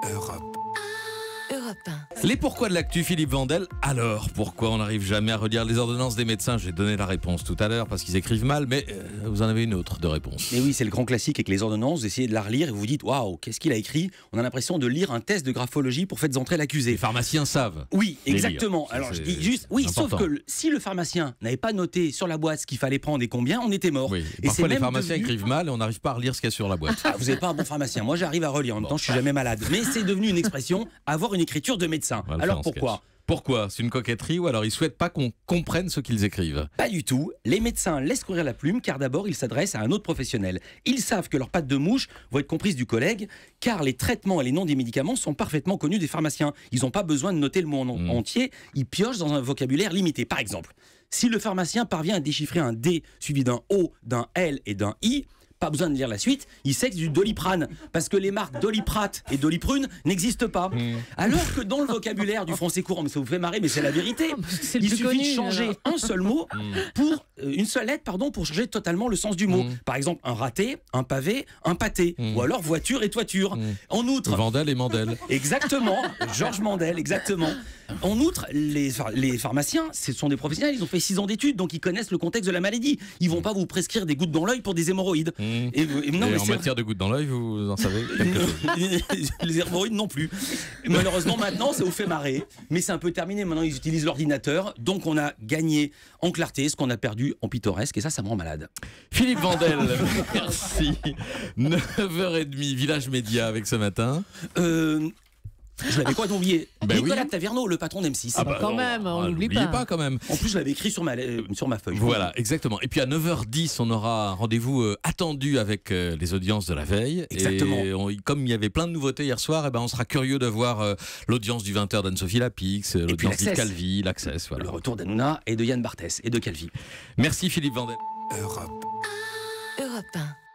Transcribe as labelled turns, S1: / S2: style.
S1: Europe.
S2: Europe 1.
S3: Les pourquoi de l'actu, Philippe Vandel. Alors, pourquoi on n'arrive jamais à relire les ordonnances des médecins? J'ai donné la réponse tout à l'heure parce qu'ils écrivent mal, mais vous en avez une autre de réponse.
S4: Mais oui, c'est le grand classique avec les ordonnances, vous essayez de la relire et vous vous dites waouh, qu'est-ce qu'il a écrit? On a l'impression de lire un test de graphologie pour faire entrer l'accusé.
S3: Les pharmaciens savent.
S4: Oui,
S3: les
S4: exactement.
S3: lire.
S4: Alors
S3: C'est
S4: je dis juste, oui,
S3: important.
S4: sauf que si le pharmacien n'avait pas noté sur la boîte ce qu'il fallait prendre et combien, on était mort.
S3: Oui.
S4: Et
S3: Parfois, les
S4: même
S3: pharmaciens
S4: devenu-
S3: écrivent mal et on n'arrive pas à relire ce qu'il y a sur la boîte.
S4: Ah, vous n'êtes pas un bon pharmacien. Moi, j'arrive à relire. En même temps, je suis jamais malade. Mais c'est devenu une expression, avoir une écriture de médecin.
S3: On va le faire
S4: Alors
S3: en
S4: pourquoi?
S3: sketch. Pourquoi? C'est une coquetterie ou alors ils souhaitent pas qu'on comprenne ce qu'ils écrivent?
S4: Pas du tout. Les médecins laissent courir la plume car d'abord ils s'adressent à un autre professionnel. Ils savent que leurs pattes de mouche vont être comprises du collègue car les traitements et les noms des médicaments sont parfaitement connus des pharmaciens. Ils n'ont pas besoin de noter le mot entier, ils piochent dans un vocabulaire limité. Par exemple, si le pharmacien parvient à déchiffrer un D suivi d'un O, d'un L et d'un I, pas besoin de lire la suite, il sait que c'est du Doliprane, parce que les marques Doliprate et Doliprune n'existent pas. Alors que dans le vocabulaire du français courant, mais ça vous fait marrer, mais c'est la vérité,
S2: C'est le
S4: il
S2: plus
S4: suffit de
S2: connu,
S4: changer
S2: alors.
S4: un seul mot pour une seule lettre, pardon, pour changer totalement le sens du mot. Par exemple, un raté, un pavé, un pâté, ou alors voiture et toiture. En outre,
S3: Vandel et Mandel.
S4: exactement, Georges Mandel, exactement. En outre, les pharmaciens, ce sont des professionnels, ils ont fait 6 ans d'études, donc ils connaissent le contexte de la maladie. Ils vont pas vous prescrire des gouttes dans l'œil pour des hémorroïdes. Et non,
S3: Et
S4: mais
S3: en
S4: c'est-
S3: matière de gouttes dans l'œil, vous en savez quelque chose?
S4: les hémorroïdes non plus. Malheureusement, maintenant, ça vous fait marrer. Mais c'est un peu terminé. Maintenant, ils utilisent l'ordinateur. Donc, on a gagné en clarté ce qu'on a perdu en pittoresque. Et ça me rend malade.
S3: Philippe Vandel, merci. 9h30, Village Média avec ce matin.
S4: Je l'avais complètement oublié.
S3: Ben
S4: Nicolas
S3: oui.
S4: Taverneau, le patron d'M6.
S2: Quand même, on n'oublie
S3: n'oubliez
S2: pas.
S3: quand même.
S4: En plus, je l'avais écrit sur ma feuille.
S3: Voilà, exactement. Et puis à 9h10, on aura un rendez-vous attendu avec les audiences de la veille.
S4: Exactement.
S3: Et comme il y avait plein de nouveautés hier soir, eh ben, on sera curieux de voir l'audience du 20h d'Anne-Sophie Lapix, l'audience d'Yves
S4: l'Access.
S3: Calvi, l'Access. Voilà.
S4: Le retour d'Hanouna et de Yann Barthès et de Calvi.
S3: Merci Philippe Vandel.
S1: Europe.
S2: Europe 1.